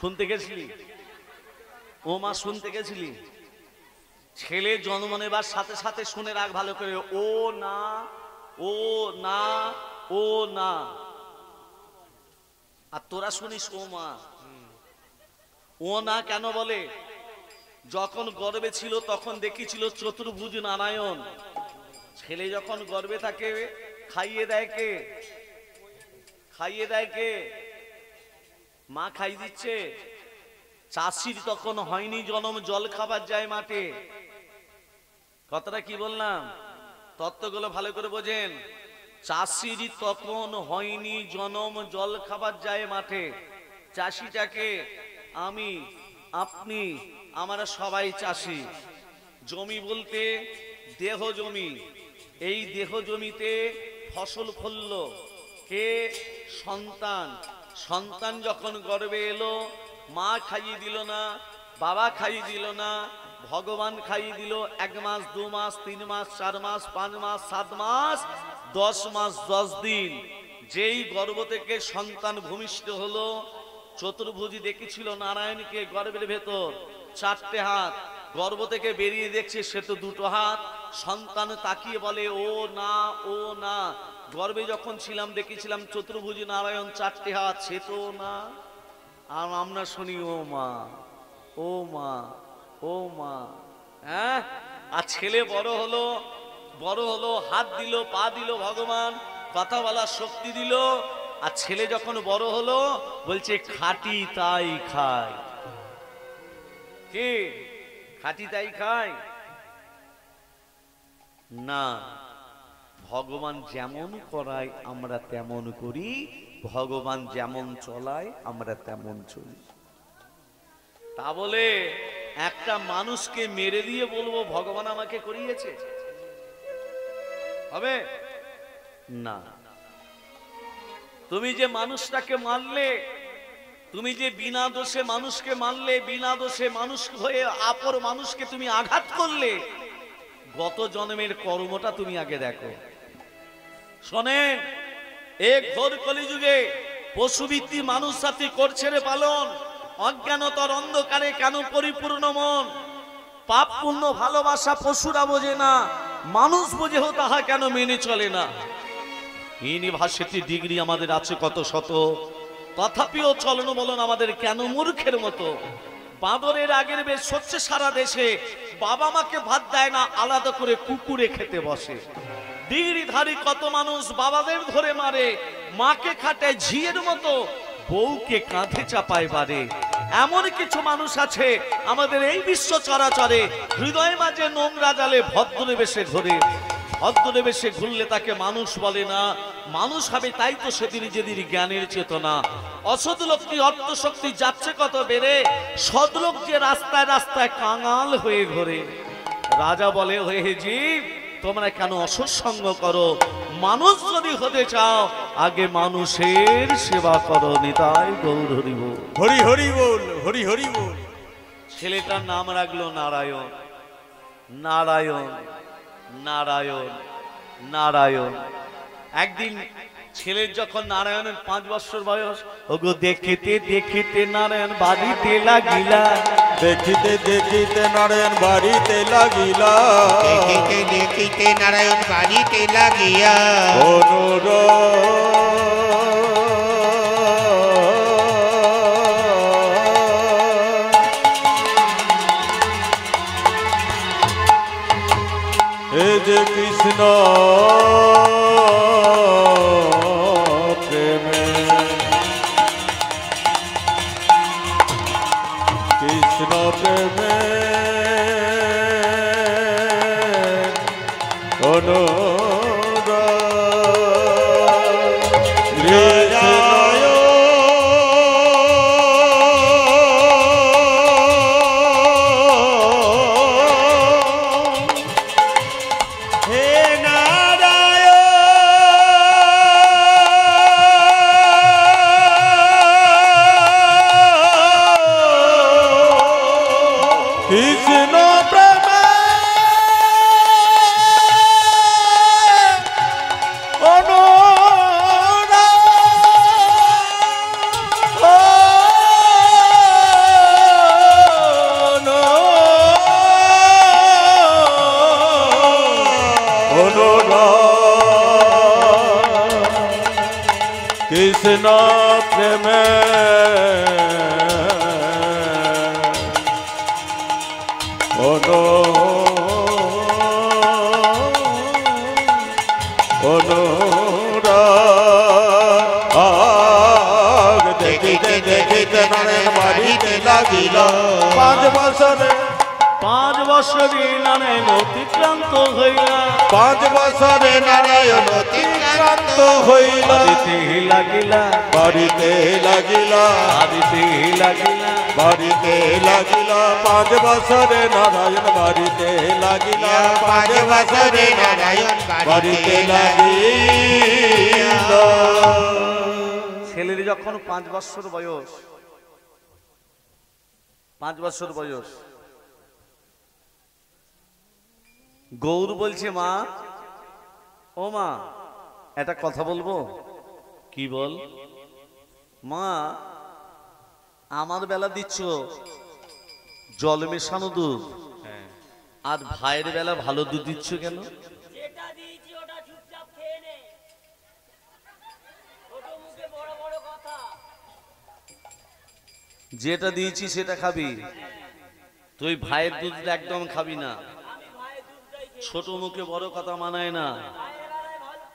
শুনতে গেছিলি? ও মা শুনতে গেছিলি? ছেলে জন্ম নেবার সাথে সাথে শুনে রাখ ভালো করে, ও না, ও না, ও না। আর তোরা শুনিস ও মা। ও না কেন বলে? যখন গর্ভে ছিল তখন দেখেছিল চতুর্ভুজ নারায়ণ। ছেলে যখন গর্ভে থাকে খাইয়ে দেয় কে? খাইয়ে দেয় কে? মা খাই দিচ্ছে। চাষির তখন হয়নি জন্ম, জল খাবার যায় মাঠে। কথাটা কি বললাম? তত্ত্বগুলো ভালো করে বোঝেন। চাষির তখন হয়নি জন্ম, জল খাবার যায় মাঠে। চাষিটাকে আমি, আপনি, আমরা সবাই চাষি। জমি বলতে দেহ জমি। এই দেহ জমিতে ফসল ফলল কে? সন্তান। সন্তান যখন গর্ভে এলো, মা খাইয়ে দিল না, বাবা খাইয়ে দিল না, ভগবান খাইয়ে দিল 1 মাস 2 মাস 3 মাস 4 মাস 5 মাস 7 মাস 10 মাস 10 দিন। যেই গর্ভ থেকে সন্তান ভূমিষ্ঠ হলো, চতুর্ভুজি দেখেছিল নারায়ণকে গর্ভের ভেতর, 4টে হাত। গর্ভ থেকে বেরিয়ে দেখছে সে তো 2টো হাত। সন্তান তাকিয়ে বলে ও না, ও না। গর্ভে যখন ছিলাম দেখেছিলাম চতুর্ভুজ নারায়ণ 4টে হাত, সে তো না। আর আমরা শুনি ও মা, ও মা, ও মা। হ্যাঁ? আর ছেলে বড় হলো, বড় হলো, হাত দিল, পা দিল ভগবান, কথা বলার শক্তি দিল। আর ছেলে যখন বড় হলো বলছে খাটি তাই খায়। কি খাটি তাই খায়? না, ভগবান যেমন করায় আমরা তেমন করি, ভগবান যেমন চলায় আমরা তেমন চলি। তা বলে একটা মানুষকে মেরে দিয়ে বলবো ভগবান আমাকে করিয়েছে? হবে না। তুমি যে মানুষটাকে মারলে, তুমি যে বিনা দোষে মানুষকে মারলে, বিনা দোষে মানুষ হয়ে অপর মানুষকে তুমি আঘাত করলে, গত জন্মের কর্মটা তুমি আগে দেখো। শোনেন, এক ঘোর কলিযুগে পশুবৃত্তি মানুষ সাথে করছে রে পালন। অজ্ঞানতার অন্ধকারে কেন পরিপূর্ণ মন? পাপ পুণ্য ভালোবাসা পশুরা বোঝে না, মানুষ বোঝেও তাহা কেন মেনে চলে না? ইউনিভার্সিটি ডিগ্রি আমাদের আছে কত শত, তথাপিও চলন বলন আমাদের কেন মূর্খের মতো। বাঁদরের আগের বেশ হচ্ছে সারা দেশে, বাবা মাকে ভাত দেয় না, আলাদা করে কুকুরে খেতে বসে। ডিগ্রিধারী কত মানুষ বাবাদের ধরে মারে, মাকে খাটায় ঝিয়ের মতো, বউকে কাঁধে চাপায় বাড়ে। এমন কিছু মানুষ আছে আমাদের এই বিশ্ব চরাচরে, হৃদয় মাঝে নোংরা জালে ভদ্রে বেশে ঘোরে। ভদ্রে বেশে ঘুরলে তাকে মানুষ বলে না, মানুষ হবে তাই তো সেদিন যেদিন জ্ঞানের চেতনা। অসৎ লোকটি অর্থ শক্তি যাচ্ছে কত বেড়ে, সৎলোক যে রাস্তায় রাস্তায় কাঙাল হয়ে ঘোরে। রাজা বলে হে জীব, তোমরা কেন অসৎসঙ্গ করো? মানুষ যদি হতে চাও আগে মানুষের সেবা করো। নিতাই গৌর হরি বল। হরি হরি বল, হরি হরি বল। ছেলেটার নাম রাখলো নারায়ণ। নারায়ণ, নারায়ণ, নারায়ণ। একদিন ছেলের যখন নারায়ণের 5 বছর বয়স, ওগো দেখিতে দেখিতে নারায়ণ বাড়িতে লাগিলা। দেখিতে দেখিতে নারায়ণ বাড়িতে লাগিলা। দেখিতে দেখিতে নারায়ণ বাড়িতে লাগিয়া। এ যে কৃষ্ণ প্রেমে, কৃষ্ণ প্রেমে কৃষ্ণ প্রেমে অনুরাগ প্রেমে অনুরাগ দেখিতে দেখিতে নারায়ণ বাড়িতে লাগিল 5 বছরে 5 বছরে নারায়ণ অতিক্রান্ত হইলা 5 বছরে নারায়ণ অতিক্রান্ত হইল বাড়িতে লাগিলা বাড়িতে লাগিলা বাড়িতে লাগিলা বাড়িতে লাগিলা 5 বছরে নারায়ণ বাড়িতে লাগিলা 5 বছরে নারায়ণ বাড়িতে লাগিল ছেলের যখন 5 বছর বয়স 5 বছর বয়স গৌর বলছে মা ও মা একটা কথা বলবো কি বল মা আমার বেলা দিচ্ছ জল মেশানো দুধ আর ভাইয়ের বেলা ভালো দুধ দিচ্ছ কেন যেটা দিয়েছি ওটা চুপচাপ খেয়ে নে ছোট মুখে বড় বড় কথা যেটা দিয়েছি সেটা খাবি তুই ভাইয়ের দুধ একদম খাবি না আমি ভাইয়ের দুধটাই খেয়ে ছোট মুখে বড় কথা মানায় না ভাইয়ের বেলায় ভালো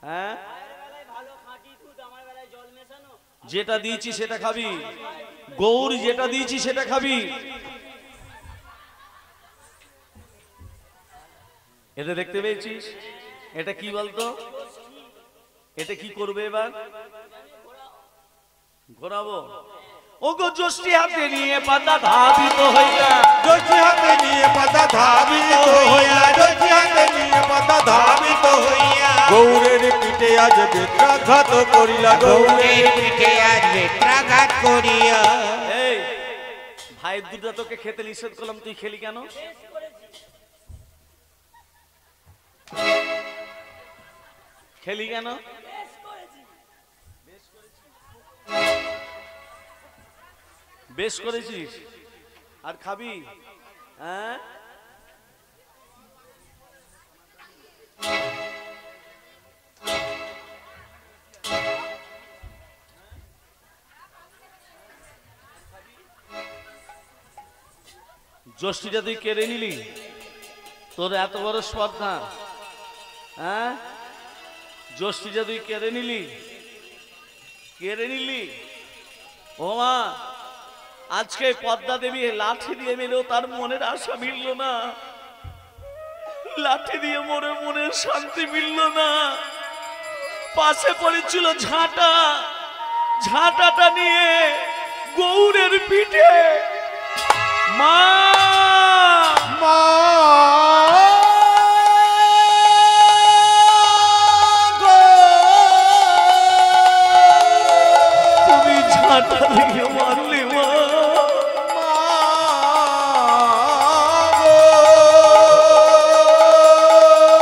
হ্যাঁ ভাইয়ের বেলায় ভালো খাঁটি দুধ আমার বেলায় জল মেশানো যেটা দিয়েছি সেটা খাবি গৌর যেটা দিয়েছি সেটা খাবি এটা দেখতে পেয়েছিস এটা কি বলতো এটা কি করবে এবার ঘোরাবো ও গো জ্যোষ্ঠী হাতে নিয়ে পাতা ধাবিত হইলা জ্যোতি হাতে নিয়ে পাতা ধাবিত হইয়া জ্যোতি হাতে নিয়ে পাতা ধাবিত হইয়া গৌরের পিঠে আজ বেত্রাঘাত করিলা গৌরের পিঠে আজ বেত্রাঘাত করিয়া এই ভাইয়ের দুধটা তোকে খেতে নিষেধ করলাম তুই খেলি কেন খেলি কেন বেশ করেছিস আর খাবি হ্যাঁ জ্যোষ্ঠীটা তুই কেড়ে নিলি তোর এত বড় স্পর্ধা হ্যাঁ জ্যোষ্ঠীটা তুই কেড়ে নিলি ও মা আজকে পদ্মা দেবী লাঠি দিয়ে মেলেও তার মনের আশা মিলল না লাঠি দিয়ে মরে মনের শান্তি মিলল না পাশে পড়েছিল ঝাঁটাটা নিয়ে গৌরের পিঠে মা মা তুমি ঝাঁটা দিয়ে মারলে মা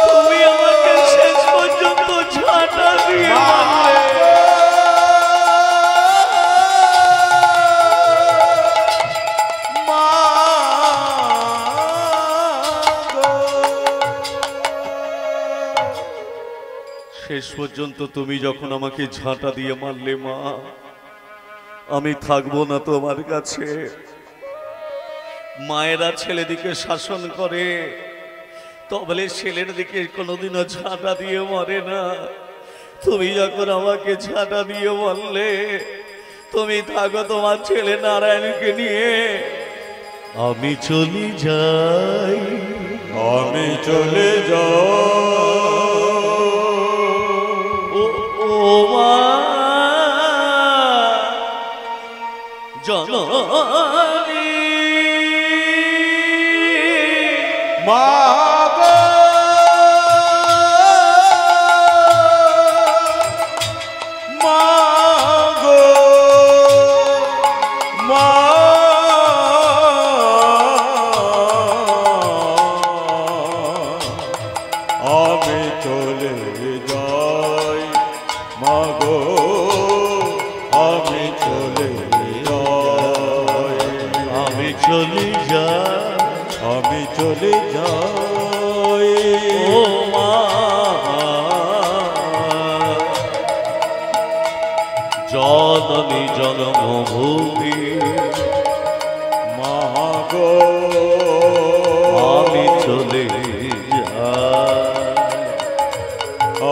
তুমি আমাকে শেষ পর্যন্ত ঝাঁটা দিয়ে মারলে শেষ পর্যন্ত তুমি যখন আমাকে ঝাঁটা দিয়ে মারলে মা আমি থাকবো না তোমার কাছে মায়েরা ছেলেদিকে শাসন করে তবে ছেলের দিকে কোনোদিনও ঝাঁটা দিয়ে মরে না তুমি যখন আমাকে ঝাঁটা দিয়ে মারলে তুমি থাকো তোমার ছেলে নারায়ণকে নিয়ে আমি চলে যাই আমি চলে যাই ও মা জননী মা গো মা গো মা আমি চলে যাই মা গো আমি চলে যাই আমি চলে যাই আমি চলে যাই ও মা জননী জন্মভূমি মাগো আমি চলে যাই,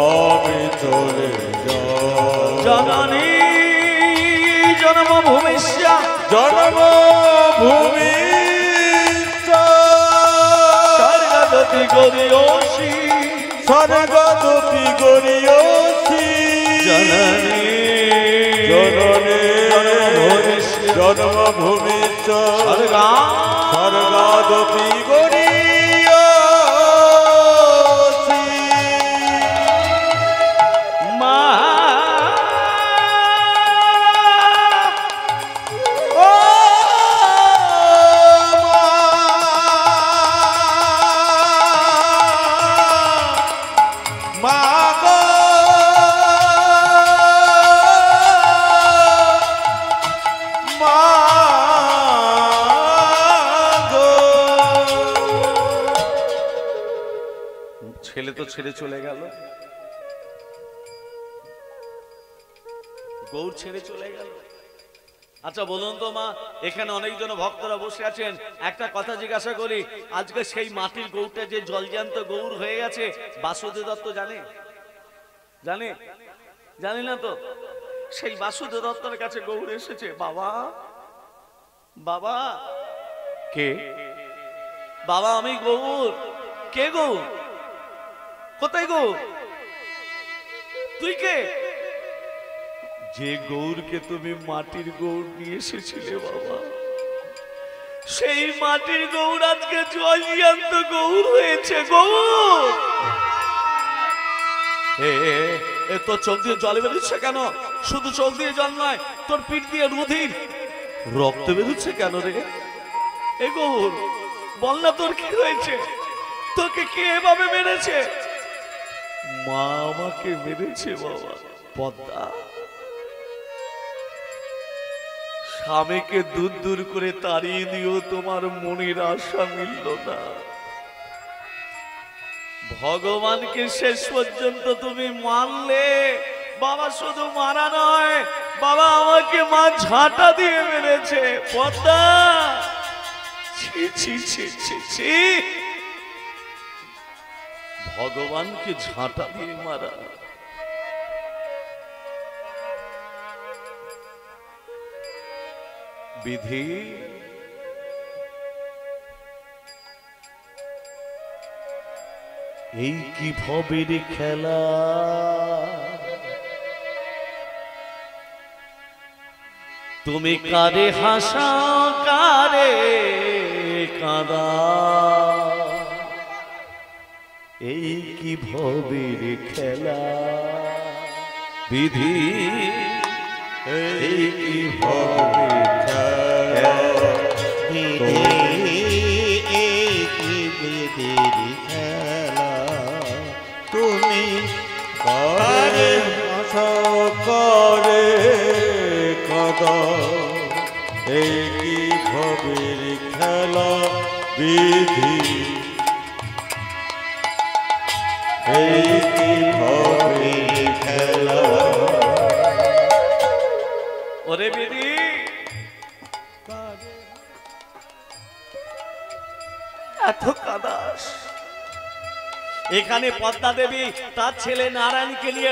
আমি চলে যাই জননী জন্মভূমি জন্মভূমি স্বর্গগতি গরিয়সী স্বর্গদপি গরিয়সী জননী জননী জন্মভূমি স্বর্গা স্বর্গদপি গরিয়সী মা ও মা গো মা গো ছেলে তো ছেড়ে চলে গেল, গৌর ছেড়ে চলে গেল। আচ্ছা বলুন তো মা, এখানে অনেকজন ভক্তরা বসে আছেন, একটা কথা জিজ্ঞাসা করি, আজকে সেই মাটির গৌরটা যে জলজান্ত গৌর হয়ে গেছে, বাসুদেব দত্ত জানে? জানে? জানি না তো। সেই বাসুদেব দত্তের কাছে গৌর এসেছে, বাবা বাবা। কে? বাবা আমি গৌর। কে গৌর? কোথায় গৌর? তুই কে? যে গৌরকে তুমি মাটির গৌর নিয়ে এসেছিলে বাবা, সেই মাটির গৌর আজকে জলজান্ত গৌর হয়েছে। গৌর এ তোর চোখ দিয়ে জল বেরোচ্ছে কেন? শুধু চোখ দিয়ে জল নয়, তোর পিঠ দিয়ে রুধির রক্ত বেরোচ্ছে কেন রে? এ গৌর বল না তোর কি হয়েছে? তোকে কে এভাবে মেরেছে? মা আমাকে মেরেছে বাবা। পদ্মা স্বামীকে দূর দূর করে তাড়িয়ে দিও, তোমার মনের আশা মিলল না। ভগবানকে শেষ পর্যন্ত তুমি মানলে বাবা, শুধু মারা নয় বাবা, আমাকে মা ঝাঁটা দিয়ে মেরেছে। পদ্মা ছি ছি ছি ছি ছি, ভগবানকে ঝাঁটা দিয়ে মারা। বিধি এই কি ভবের খেলা, তুমি কারে হাসাও কারে কাঁদা, এই কি ভবের খেলা। বিধি এই কি ভবের খেলা, তুমি কারে আশা করে কাদা, এই কি ভবের খেলা। বিধি এই কি ভবের খেলা। ওরে বিধি এত কাদাস। এখানে পদ্মা দেবী তার ছেলে নারায়ণকে নিয়ে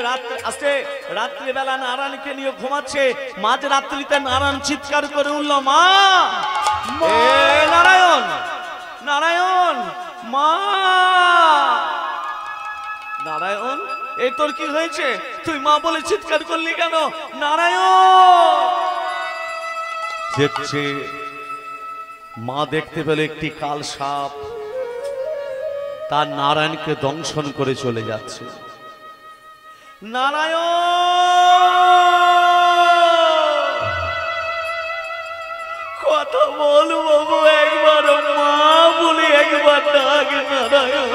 রাত্রিবেলা নারায়ণকে নিয়ে ঘুমাচ্ছে। মাঝ রাত্রিতে নারায়ণ চিৎকার করে উঠল, মা এ নারায়ণ নারায়ণ মা। নারায়ণ এই তোর কি হয়েছে? তুই মা বলে চিৎকার করলি কেন? নারায়ণ দেখছে, মা দেখতে পেল একটি কাল সাপ তার নারায়ণকে দংশন করে চলে যাচ্ছে। নারায়ণ কথা বল বাবু, একবার মা বলে একবার ডাক। নারায়ণ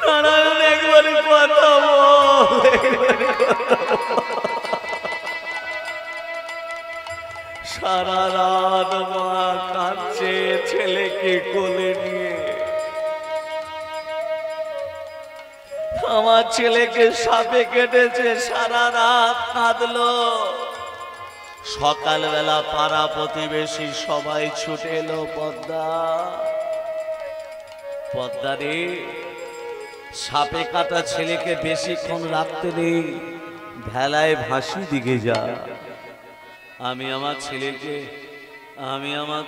নারায়ণ একবার কথা বল। সারা রাত মা কাঁদছে ছেলেকে কোলে নিয়ে। আমার ছেলেকে সাপে কেটেছে, সারা রাত কাঁদলো। সকালবেলা পাড়া প্রতিবেশী সবাই ছুটে এলো, পদ্মা পদ্মা রে, সাপে কাটা ছেলেকে বেশিক্ষণ রাখতে নেই, ভেলায় ভাসি দিকে যা। আমি আমার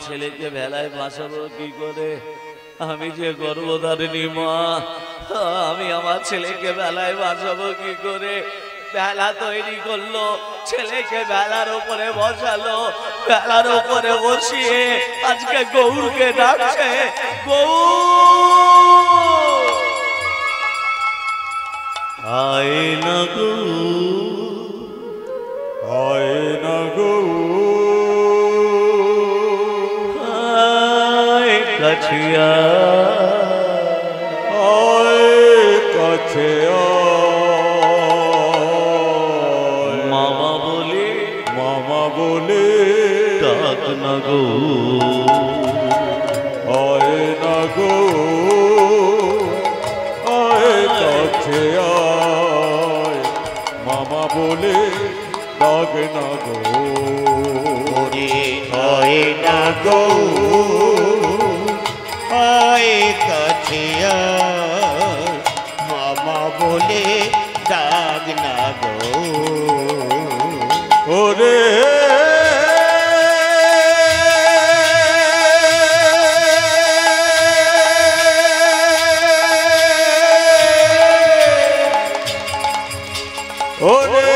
ছেলেকে ভেলায় ভাসাবো কি করে? আমি যে গর্ভধারিণী মা, আমি আমার ছেলেকে ভেলায় ভাসাবো কি করে? ভেলা তৈরি করলো, ছেলেকে ভেলার উপরে বসালো, ভেলার উপরে বসিয়ে আজকে গৌরকে ডাকছে, গৌর আয় না গৌর, আয় না গৌর, আয় কাছে আয় কাছে মামা বলে, মামা বলে ডাক না গৌর, আয় না গৌর, আয় কাছে আয়, মামা বলে ডাক না গৌর। ওরে হয় না গৌর, হয় কাছে আয়, মামা বলে ডাক না গৌর। ওরে ওরে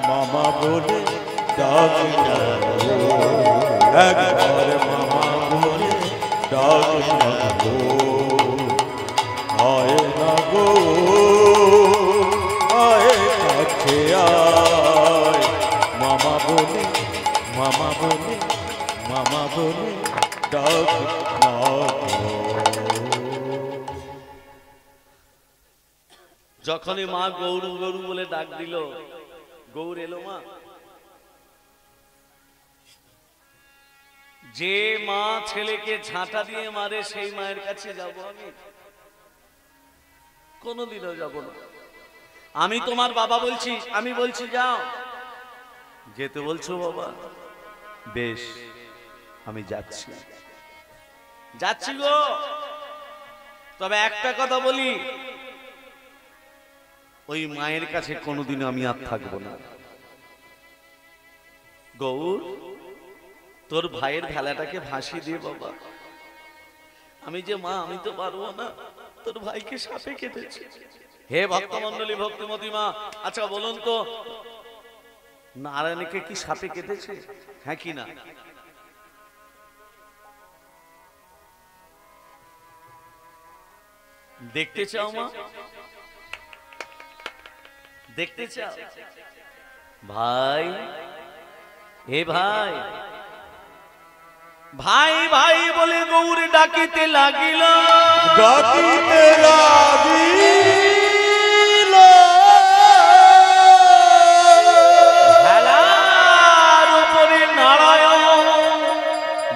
মামা বলে ডাক না একবার, মামা বলে ডাক না গো, আয় না গো, আয় কাছে আয়, মামা বলে, মামা বলে, মামা বলে ডাক না গো। যখনই মা গৌরু গরু বলে ডাক দিল, গৌর এলো। মা যে মা ছেলেকে ঝাঁটা দিয়ে মারে সেই মায়ের কাছে যাব আমি? কোনোদিনও যাব না। আমি তোমার বাবা বলছি, আমি বলছি যাও, যেতে বলছো বাবা, বেশ আমি যাচ্ছি, যাচ্ছি গো। তবে একটা কথা বলি, ওই মায়ের কাছে কোনোদিন আমি আর থাকবো না। গৌর, তোর ভাইয়ের ভেলাটাকে ভাসিয়ে দিয়ে বাবা, আমি যে মা, আমি তো পারবো না, তোর ভাইকে সাপে কেটেছে। হে ভক্তমন্ডলী, ভক্তিমতী মা, আচ্ছা বলুন তো, নারায়ণকে কি সাপে কেটেছে? হ্যাঁ কি না? দেখতে চাও মা? দেখতে চাও? ভাই, হে ভাই, ভাই ভাই বলে গৌর ডাকিতে লাগিল, ডাকিতে লাগিল, ভেলার উপরে নারায়ণ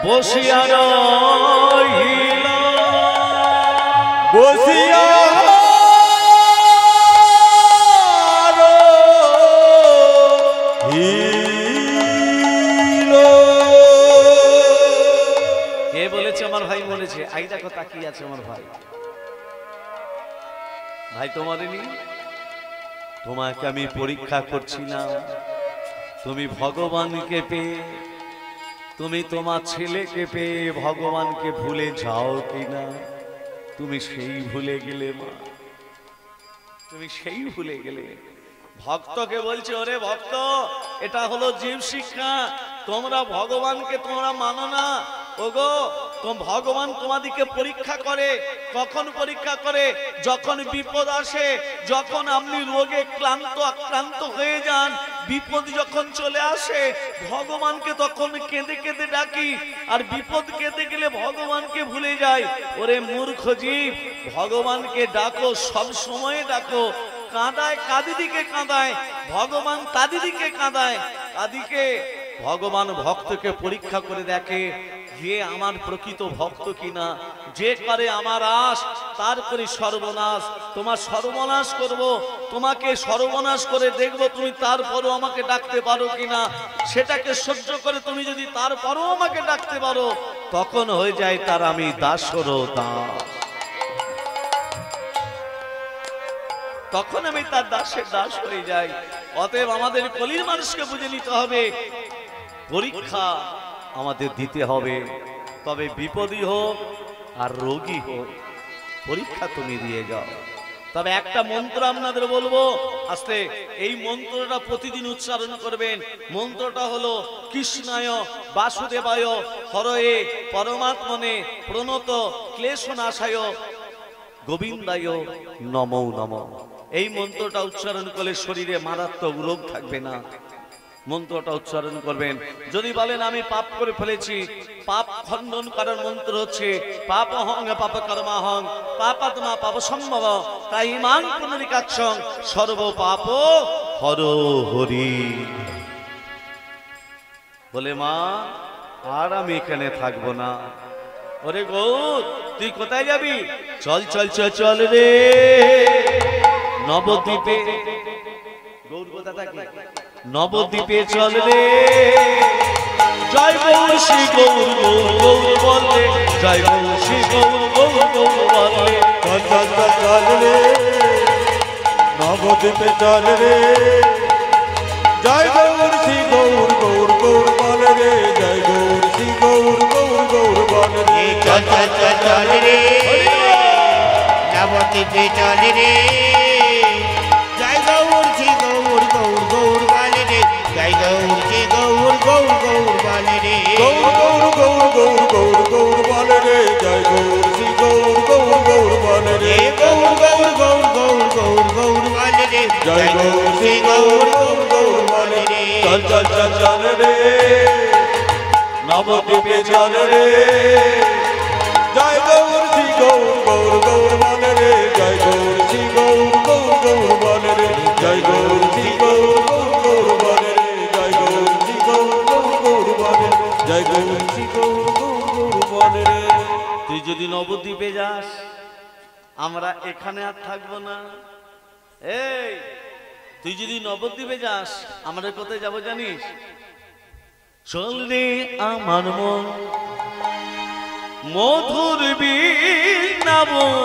বসিয়া রহিল, বসিয়া কে বলেছে? আমার ভাই বলেছে। আই দেখো তাকিয়ে আছে আমার ভাই। ভাই তোমারে নি, তোমাকে আমি পরীক্ষা করছিলাম, তুমি ভগবানকে পেয়ে, তুমি তোমার ছেলেকে পেয়ে ভগবানকে ভুলে যাও কিনা? তুমি সেই ভুলে গেলে মা, তুমি সেই ভুলে গেলে। ভক্তকে বলছে, ওরে ভক্ত, এটা হলো জীব শিক্ষা, তোমরা ভগবানকে তোমরা মানো না। ওগো ভগবান তোমাদিকে পরীক্ষা করে। কখন পরীক্ষা করে? যখন বিপদ আসে, যখন আপনি রোগে আক্রান্ত হয়ে যান, বিপদ যখন চলে আসে ভগবানকে তখন কেঁদে কেঁদে ডাকি। আর বিপদ কেঁদে গেলে ভগবানকে ভুলে যায়। ওরে মূর্খ জীব, ভগবানকে ডাকো, সব সময় ডাকো। কাঁদায় কাদিদিকে কাঁদায়, ভগবান তাদিদিকে কাঁদায়। কাদিকে ভগবান ভক্তকে পরীক্ষা করে দেখে যে আমার প্রকৃত ভক্ত কিনা। যে করে আমার আশ তার করি সর্বনাশ। তোমার সর্বনাশ করব, তোমাকে সর্বনাশ করে দেখবো তুমি তারপরও আমাকে ডাকতে পারো কিনা। সেটাকে সহ্য করে তুমি যদি তারপরও আমাকে ডাকতে পারো, তখন হয়ে যায় তার আমি দাসর দাস। তখন আমি তার দাসের দাস হয়ে যাই। অতএব আমাদের কলির মানুষকে বুঝে নিতে হবে, পরীক্ষা আমাদের দিতে হবে। তবে বিপদই হোক আর রোগী হোক, পরীক্ষা তুমি দিয়ে যাও। তবে একটা মন্ত্র আপনাদের বলবো আস্তে, এই মন্ত্রটা প্রতিদিন উচ্চারণ করবেন। মন্ত্রটা হলো কৃষ্ণায় বাসুদেবায় হরয়ে পরমাত্মনে প্রণত ক্লেশনাশায় গোবিন্দায় নমো নমঃ। এই মন্ত্রটা উচ্চারণ করলে শরীরে মারাত্মক রোগ থাকবে না। মন্ত্রটা উচ্চারণ করবেন। যদি বলেন আমি পাপ করে ফেলেছি, পাপ খণ্ডন করার মন্ত্র হচ্ছে পাপ অহং পাপ কর্মাহং পাপাত্মা পাপ সম্ভব তাই ইমাং পুনরিকাচ্ছং সর্ব পাপ হর হরি। বলে মা আর আমি এখানে থাকবো না। ওরে গৌর তুই কোথায় যাবি? চল চল চল চল রে নবদ্বীপে। গৌর কোথা থাকে? নবদ্বীপে চল রে। জয় গৌর শ্রী গৌর গৌর গৌর বলে, জয় গৌর শ্রী গৌর গৌর গৌর বলে। চল চল চল চল রে নবদ্বীপে চল রে। জয় গৌর শ্রী গৌর গৌর গৌর বল রে। জয় গৌর শ্রী গৌর গৌর গৌর বল রে। চল চল চল চল রে নবদ্বীপে চল রে। জয় গৌর শ্রী গৌর গৌর গৌর বল রে। জয় গৌর শ্রী গৌর গৌর গৌর বল রে। গৌর গৌর গৌর গৌর গৌর গৌর বল রে। জয় গৌর শ্রী গৌর গৌর গৌর বল রে। গৌর গৌর গৌর গৌর গৌর গৌর বল রে। জয় গৌর শ্রী গৌর গৌর গৌর বল রে। চল চল চল চল রে নবদ্বীপে চল রে। জয় গৌর শ্রী গৌর গৌর গৌর বল রে। জয় গৌর শ্রী গৌর গৌর গৌর বল রে। জয় গৌর শ্রী গৌর গৌর গৌর বল রে। জয় গৌর শ্রী গৌর গৌর গৌর বল রে। জয় গৌর শ্রী গৌর গৌর গৌর বল রে। তুই যদি নবদ্বীপে যাস আমরা এখানে আর থাকবো না। এই তুই যদি নবদ্বীপে যাস আমরা কোথায় যাবো জানিস? চল রে আমার মন মধুর বৃন্দাবন,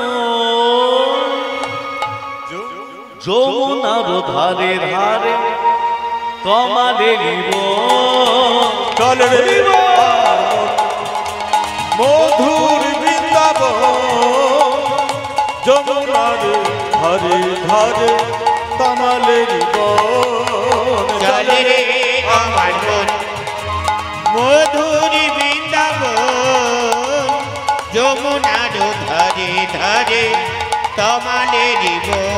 যমুনার ধারে ধারে তোমারে নিব। চল রে মধুর বৃন্দাবন, যমুনার ধারে ধারে তমালের বন। চল রে আমার মন মধুর বৃন্দাবন, যমুনার ধারে ধারে তমালের বন।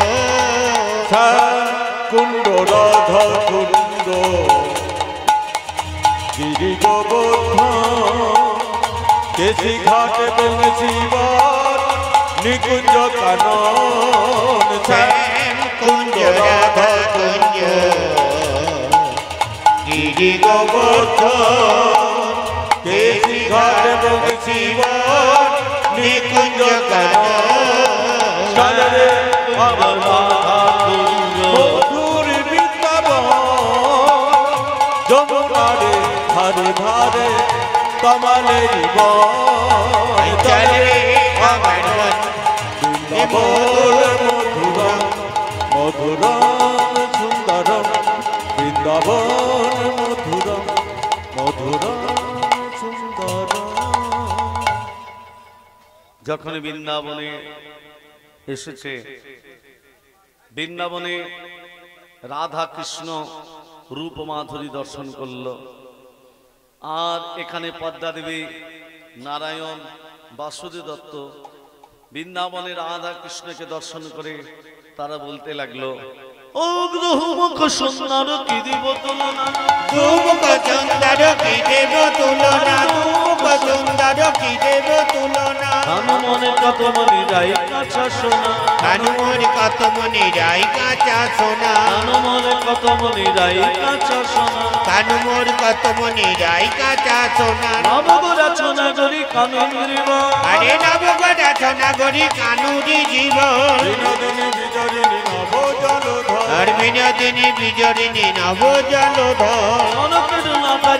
কুণ্ড রাধা কুণ্ড গিরি গোবর্ধন, কেশি ঘাটে বংশীবাদ নিকুঞ্জ কানন। শ্যাম কুঞ্জ রাধা কুঞ্জ গিরি গোবর্ধন, কেশি ঘাটে বংশীবাদ নিকুঞ্জ কানন। চল রে আমার রাধা কুঞ্জ মধুর বৃন্দাবন, যমুনারে ধারে ধারে তমালের বন। চল রে আমার মন বৃন্দাবন মধুরম মধুরম সুন্দরম, বৃন্দাবন মধুরম মধুরম সুন্দরম। যখন বৃন্দাবনে এসেছে, বৃন্দাবনে রাধা কৃষ্ণ রূপ মাধুরী দর্শন করল। আর এখানে পদ্মা দেবী নারায়ণ বাসুদেব দত্ত বৃন্দাবনের রাধা কৃষ্ণকে দর্শন করে তারা বলতে লাগলো, ও গ্রহমুখ সুন্দর কি দিব তুলনা, দুমুখ সুন্দর কি দেব তুলনা, দুমুখ সুন্দর কি দেব তুলনা। কানু মনে কত মনি রাই কাঁচা সোনা, কানু মোর কত মনি রাই কাঁচা সোনা, কানু মনে কত মনি রাই কাঁচা সোনা, কানু মোর কত মনি রাই কাঁচা সোনা। নবগোরা ছোনা গরি কানুন জীব, আরে নবগড়া সোনাগরি কানুরি জীবন, বিনোদিনী বিজরিনী নব জলধর, আর বিনোদিনী বিজরিনী নব জলধর। মনকের নাকা